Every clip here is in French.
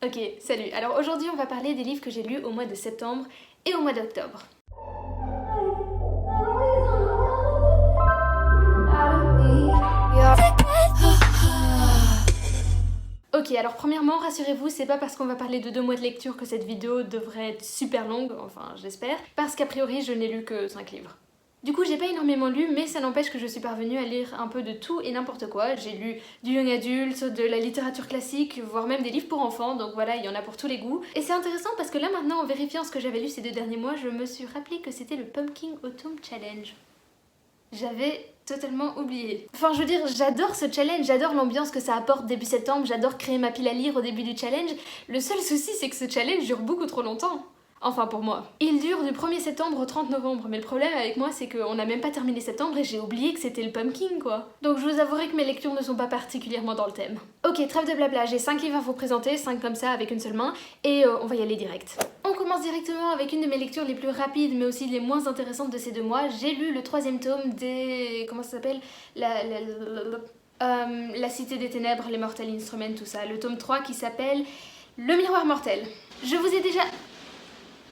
Ok, salut. Alors aujourd'hui on va parler des livres que j'ai lus au mois de septembre et au mois d'octobre. Ok, alors premièrement, rassurez-vous, c'est pas parce qu'on va parler de 2 mois de lecture que cette vidéo devrait être super longue, enfin j'espère, parce qu'a priori je n'ai lu que 5 livres. Du coup, j'ai pas énormément lu, mais ça n'empêche que je suis parvenue à lire un peu de tout et n'importe quoi. J'ai lu du young adulte, de la littérature classique, voire même des livres pour enfants, donc voilà, il y en a pour tous les goûts. Et c'est intéressant parce que là maintenant, en vérifiant ce que j'avais lu ces 2 derniers mois, je me suis rappelé que c'était le Pumpkin Autumn Challenge. J'avais totalement oublié. Enfin, je veux dire, j'adore ce challenge, j'adore l'ambiance que ça apporte début septembre, j'adore créer ma pile à lire au début du challenge. Le seul souci, c'est que ce challenge dure beaucoup trop longtemps. Enfin pour moi. Il dure du 1er septembre au 30 novembre, mais le problème avec moi c'est qu'on n'a même pas terminé septembre et j'ai oublié que c'était le pumpkin quoi. Donc je vous avouerai que mes lectures ne sont pas particulièrement dans le thème. Ok, trêve de blabla, j'ai 5 livres à vous présenter, 5 comme ça avec une seule main, et on va y aller direct. On commence directement avec une de mes lectures les plus rapides mais aussi les moins intéressantes de ces 2 mois. J'ai lu le 3e tome des... comment ça s'appelle La Cité des Ténèbres, les Mortal Instruments, tout ça. Le tome 3 qui s'appelle Le Miroir Mortel. Je vous ai déjà...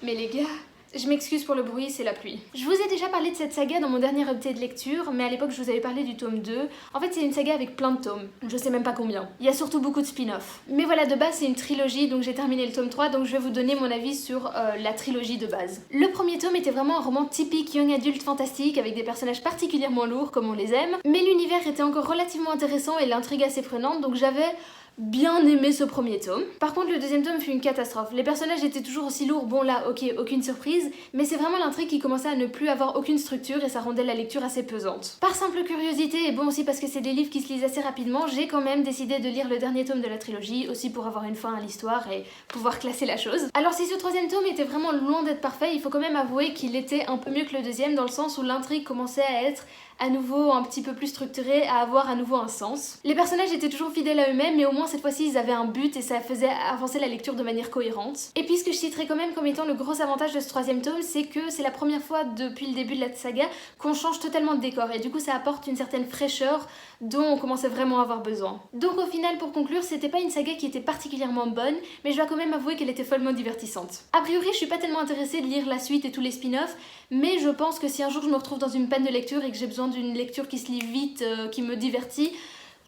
Mais les gars, je m'excuse pour le bruit, c'est la pluie. Je vous ai déjà parlé de cette saga dans mon dernier update de lecture, mais à l'époque je vous avais parlé du tome 2. En fait c'est une saga avec plein de tomes, je sais même pas combien. Il y a surtout beaucoup de spin-off. Mais voilà, de base c'est une trilogie, donc j'ai terminé le tome 3, donc je vais vous donner mon avis sur la trilogie de base. Le premier tome était vraiment un roman typique young adulte fantastique, avec des personnages particulièrement lourds comme on les aime, mais l'univers était encore relativement intéressant et l'intrigue assez prenante, donc j'avais bien aimé ce premier tome. Par contre, le 2e tome fut une catastrophe. Les personnages étaient toujours aussi lourds, bon là, ok, aucune surprise, mais c'est vraiment l'intrigue qui commençait à ne plus avoir aucune structure et ça rendait la lecture assez pesante. Par simple curiosité, et bon aussi parce que c'est des livres qui se lisent assez rapidement, j'ai quand même décidé de lire le dernier tome de la trilogie, aussi pour avoir une fin à l'histoire et pouvoir classer la chose. Alors si ce 3e tome était vraiment loin d'être parfait, il faut quand même avouer qu'il était un peu mieux que le 2e dans le sens où l'intrigue commençait à être à nouveau un petit peu plus structuré, à avoir à nouveau un sens. Les personnages étaient toujours fidèles à eux-mêmes, mais au moins cette fois-ci ils avaient un but et ça faisait avancer la lecture de manière cohérente. Et puis ce que je citerai quand même comme étant le gros avantage de ce 3e tome, c'est que c'est la première fois depuis le début de la saga qu'on change totalement de décor et du coup ça apporte une certaine fraîcheur dont on commençait vraiment à avoir besoin. Donc au final, pour conclure, c'était pas une saga qui était particulièrement bonne, mais je dois quand même avouer qu'elle était follement divertissante. A priori, je suis pas tellement intéressée de lire la suite et tous les spin-offs, mais je pense que si un jour je me retrouve dans une panne de lecture et que j'ai besoin d'une lecture qui se lit vite, qui me divertit,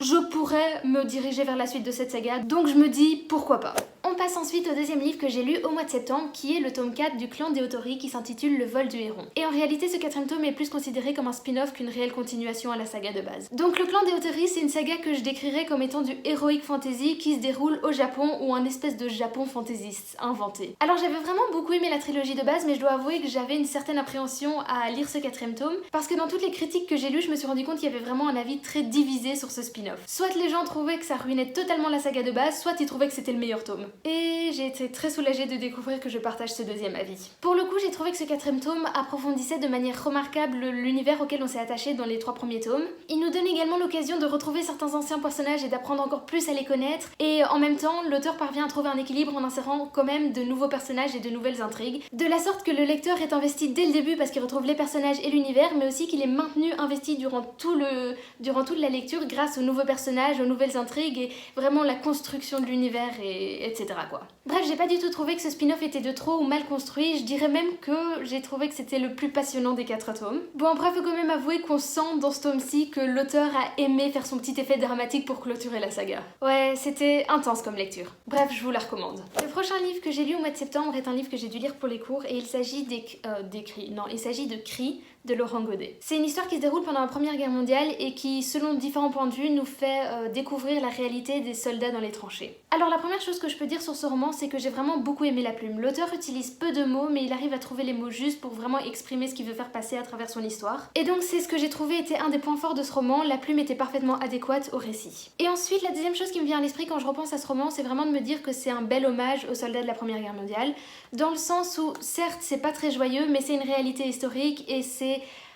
je pourrais me diriger vers la suite de cette saga, donc je me dis pourquoi pas. On passe ensuite au 2e livre que j'ai lu au mois de septembre, qui est le tome 4 du clan des Autori qui s'intitule Le vol du héron. Et en réalité, ce 4e tome est plus considéré comme un spin-off qu'une réelle continuation à la saga de base. Donc le clan des Autori, c'est une saga que je décrirais comme étant du heroic fantasy qui se déroule au Japon ou un espèce de Japon fantaisiste inventé. Alors j'avais vraiment beaucoup aimé la trilogie de base, mais je dois avouer que j'avais une certaine appréhension à lire ce 4e tome, parce que dans toutes les critiques que j'ai lues, je me suis rendu compte qu'il y avait vraiment un avis très divisé sur ce spin-off. Soit les gens trouvaient que ça ruinait totalement la saga de base, soit ils trouvaient que c'était le meilleur tome. Et j'ai été très soulagée de découvrir que je partage ce 2e avis. Pour le coup, j'ai trouvé que ce 4e tome approfondissait de manière remarquable l'univers auquel on s'est attaché dans les 3 premiers tomes. Il nous donne également l'occasion de retrouver certains anciens personnages et d'apprendre encore plus à les connaître, et en même temps, l'auteur parvient à trouver un équilibre en insérant quand même de nouveaux personnages et de nouvelles intrigues, de la sorte que le lecteur est investi dès le début parce qu'il retrouve les personnages et l'univers, mais aussi qu'il est maintenu investi durant toute la lecture grâce aux nouveaux personnages, aux nouvelles intrigues et vraiment la construction de l'univers et etc. quoi. Bref, j'ai pas du tout trouvé que ce spin-off était de trop ou mal construit, je dirais même que j'ai trouvé que c'était le plus passionnant des 4 tomes. Bon, après faut quand même avouer qu'on sent dans ce tome-ci que l'auteur a aimé faire son petit effet dramatique pour clôturer la saga. Ouais, c'était intense comme lecture. Bref, je vous la recommande. Le prochain livre que j'ai lu au mois de septembre est un livre que j'ai dû lire pour les cours et il s'agit il s'agit de Cris de Laurent Godet. C'est une histoire qui se déroule pendant la Première Guerre mondiale et qui, selon différents points de vue, nous fait découvrir la réalité des soldats dans les tranchées. Alors la première chose que je peux dire sur ce roman, c'est que j'ai vraiment beaucoup aimé la plume. L'auteur utilise peu de mots, mais il arrive à trouver les mots justes pour vraiment exprimer ce qu'il veut faire passer à travers son histoire. Et donc c'est ce que j'ai trouvé était un des points forts de ce roman, la plume était parfaitement adéquate au récit. Et ensuite, la deuxième chose qui me vient à l'esprit quand je repense à ce roman, c'est vraiment de me dire que c'est un bel hommage aux soldats de la Première Guerre mondiale, dans le sens où, certes, c'est pas très joyeux, mais c'est une réalité historique et c'est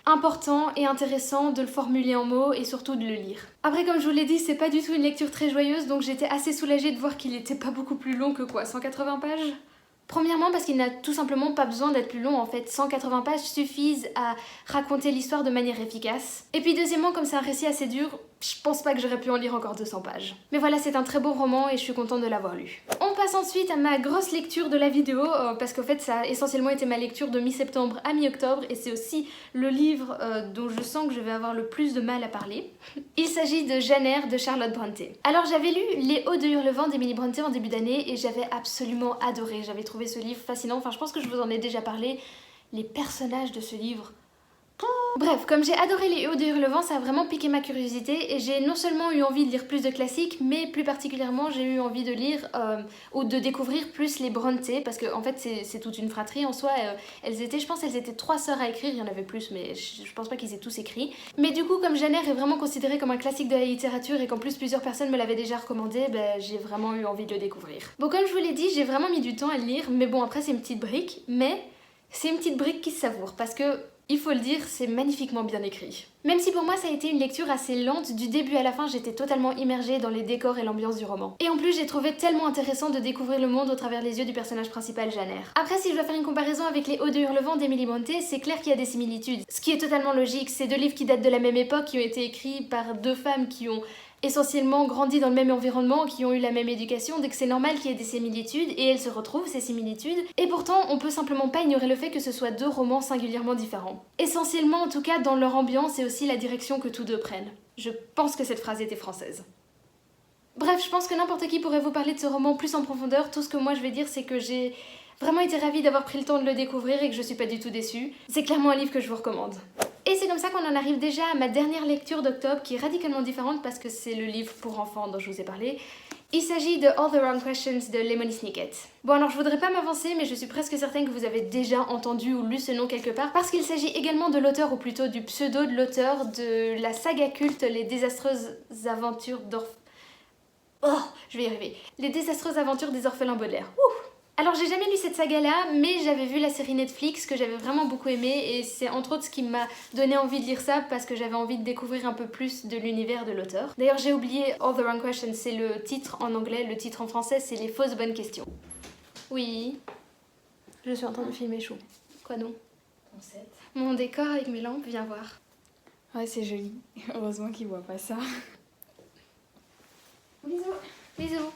important et intéressant de le formuler en mots et surtout de le lire. Après, comme je vous l'ai dit, c'est pas du tout une lecture très joyeuse, donc j'étais assez soulagée de voir qu'il était pas beaucoup plus long que quoi, 180 pages ? Premièrement parce qu'il n'a tout simplement pas besoin d'être plus long en fait, 180 pages suffisent à raconter l'histoire de manière efficace. Et puis deuxièmement, comme c'est un récit assez dur, je pense pas que j'aurais pu en lire encore 200 pages. Mais voilà, c'est un très beau roman et je suis contente de l'avoir lu. On passe ensuite à ma grosse lecture de la vidéo, parce qu'en fait ça a essentiellement été ma lecture de mi-septembre à mi-octobre et c'est aussi le livre dont je sens que je vais avoir le plus de mal à parler. Il s'agit de Jane Eyre de Charlotte Brontë. Alors j'avais lu Les Hauts de Hurlevent d'Emily Brontë en début d'année et j'avais absolument adoré, j'avais trouvé ce livre fascinant, enfin je pense que je vous en ai déjà parlé, les personnages de ce livre. Bref, comme j'ai adoré Les Hauts de Hurlevent, ça a vraiment piqué ma curiosité et j'ai non seulement eu envie de lire plus de classiques, mais plus particulièrement j'ai eu envie de lire ou de découvrir plus les Brontë parce que en fait c'est toute une fratrie en soi. Je pense elles étaient 3 sœurs à écrire, il y en avait plus mais je pense pas qu'ils aient tous écrit. Mais du coup comme Jane Eyre est vraiment considérée comme un classique de la littérature et qu'en plus plusieurs personnes me l'avaient déjà recommandé, j'ai vraiment eu envie de le découvrir. Bon, comme je vous l'ai dit, j'ai vraiment mis du temps à le lire, mais bon après c'est une petite brique, mais c'est une petite brique qui se savoure parce que il faut le dire, c'est magnifiquement bien écrit. Même si pour moi ça a été une lecture assez lente, du début à la fin j'étais totalement immergée dans les décors et l'ambiance du roman. Et en plus j'ai trouvé tellement intéressant de découvrir le monde au travers les yeux du personnage principal Jane Eyre. Après si je dois faire une comparaison avec Les Hauts de Hurlevent d'Emily Brontë, c'est clair qu'il y a des similitudes. Ce qui est totalement logique, c'est 2 livres qui datent de la même époque, qui ont été écrits par 2 femmes qui ont essentiellement grandi dans le même environnement, qui ont eu la même éducation, donc c'est normal qu'il y ait des similitudes, et elles se retrouvent, ces similitudes, et pourtant on peut simplement pas ignorer le fait que ce soit 2 romans singulièrement différents. Essentiellement en tout cas dans leur ambiance et aussi la direction que tous 2 prennent. Je pense que cette phrase était française. Bref, je pense que n'importe qui pourrait vous parler de ce roman plus en profondeur, tout ce que moi je vais dire c'est que j'ai vraiment été ravie d'avoir pris le temps de le découvrir et que je suis pas du tout déçue. C'est clairement un livre que je vous recommande. Et c'est comme ça qu'on en arrive déjà à ma dernière lecture d'octobre qui est radicalement différente parce que c'est le livre pour enfants dont je vous ai parlé. Il s'agit de All the Wrong Questions de Lemony Snicket. Bon alors je voudrais pas m'avancer mais je suis presque certaine que vous avez déjà entendu ou lu ce nom quelque part parce qu'il s'agit également de l'auteur ou plutôt du pseudo de l'auteur de la saga culte Les désastreuses aventures je vais y arriver. Les désastreuses aventures des orphelins Baudelaire. Ouh. Alors j'ai jamais lu cette saga là, mais j'avais vu la série Netflix que j'avais vraiment beaucoup aimée et c'est entre autres ce qui m'a donné envie de lire ça parce que j'avais envie de découvrir un peu plus de l'univers de l'auteur. D'ailleurs j'ai oublié All the Wrong Questions, c'est le titre en anglais, le titre en français c'est Les fausses bonnes questions. Oui, je suis en train de filmer chaud. Quoi donc? Ton set. Mon décor avec mes lampes, viens voir. Ouais, c'est joli. Heureusement qu'il voit pas ça. Bisous. Bisous.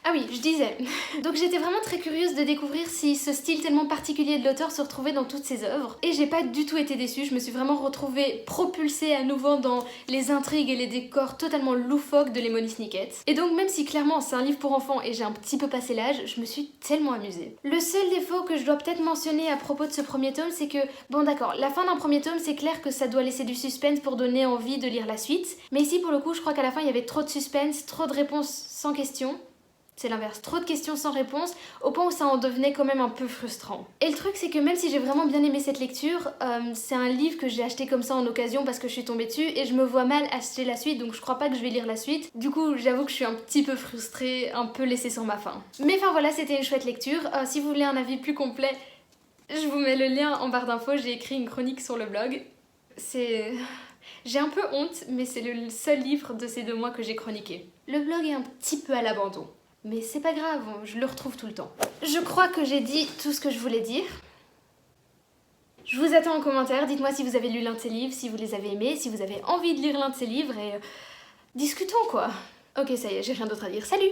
Ah oui, je disais. Donc j'étais vraiment très curieuse de découvrir si ce style tellement particulier de l'auteur se retrouvait dans toutes ses œuvres. Et j'ai pas du tout été déçue, je me suis vraiment retrouvée propulsée à nouveau dans les intrigues et les décors totalement loufoques de Lemony Snicket. Et donc même si clairement c'est un livre pour enfants et j'ai un petit peu passé l'âge, je me suis tellement amusée. Le seul défaut que je dois peut-être mentionner à propos de ce premier tome, c'est que, bon d'accord, la fin d'un premier tome, c'est clair que ça doit laisser du suspense pour donner envie de lire la suite. Mais ici pour le coup, je crois qu'à la fin il y avait trop de suspense, trop de réponses sans questions. C'est l'inverse, trop de questions sans réponse, au point où ça en devenait quand même un peu frustrant. Et le truc c'est que même si j'ai vraiment bien aimé cette lecture, c'est un livre que j'ai acheté comme ça en occasion parce que je suis tombée dessus et je me vois mal acheter la suite donc je crois pas que je vais lire la suite. Du coup j'avoue que je suis un petit peu frustrée, un peu laissée sur ma faim. Mais enfin voilà, c'était une chouette lecture. Si vous voulez un avis plus complet, je vous mets le lien en barre d'infos, j'ai écrit une chronique sur le blog. J'ai un peu honte, mais c'est le seul livre de ces 2 mois que j'ai chroniqué. Le blog est un petit peu à l'abandon. Mais c'est pas grave, je le retrouve tout le temps. Je crois que j'ai dit tout ce que je voulais dire. Je vous attends en commentaire, dites-moi si vous avez lu l'un de ces livres, si vous les avez aimés, si vous avez envie de lire l'un de ces livres et discutons quoi. Ok, ça y est, j'ai rien d'autre à dire. Salut!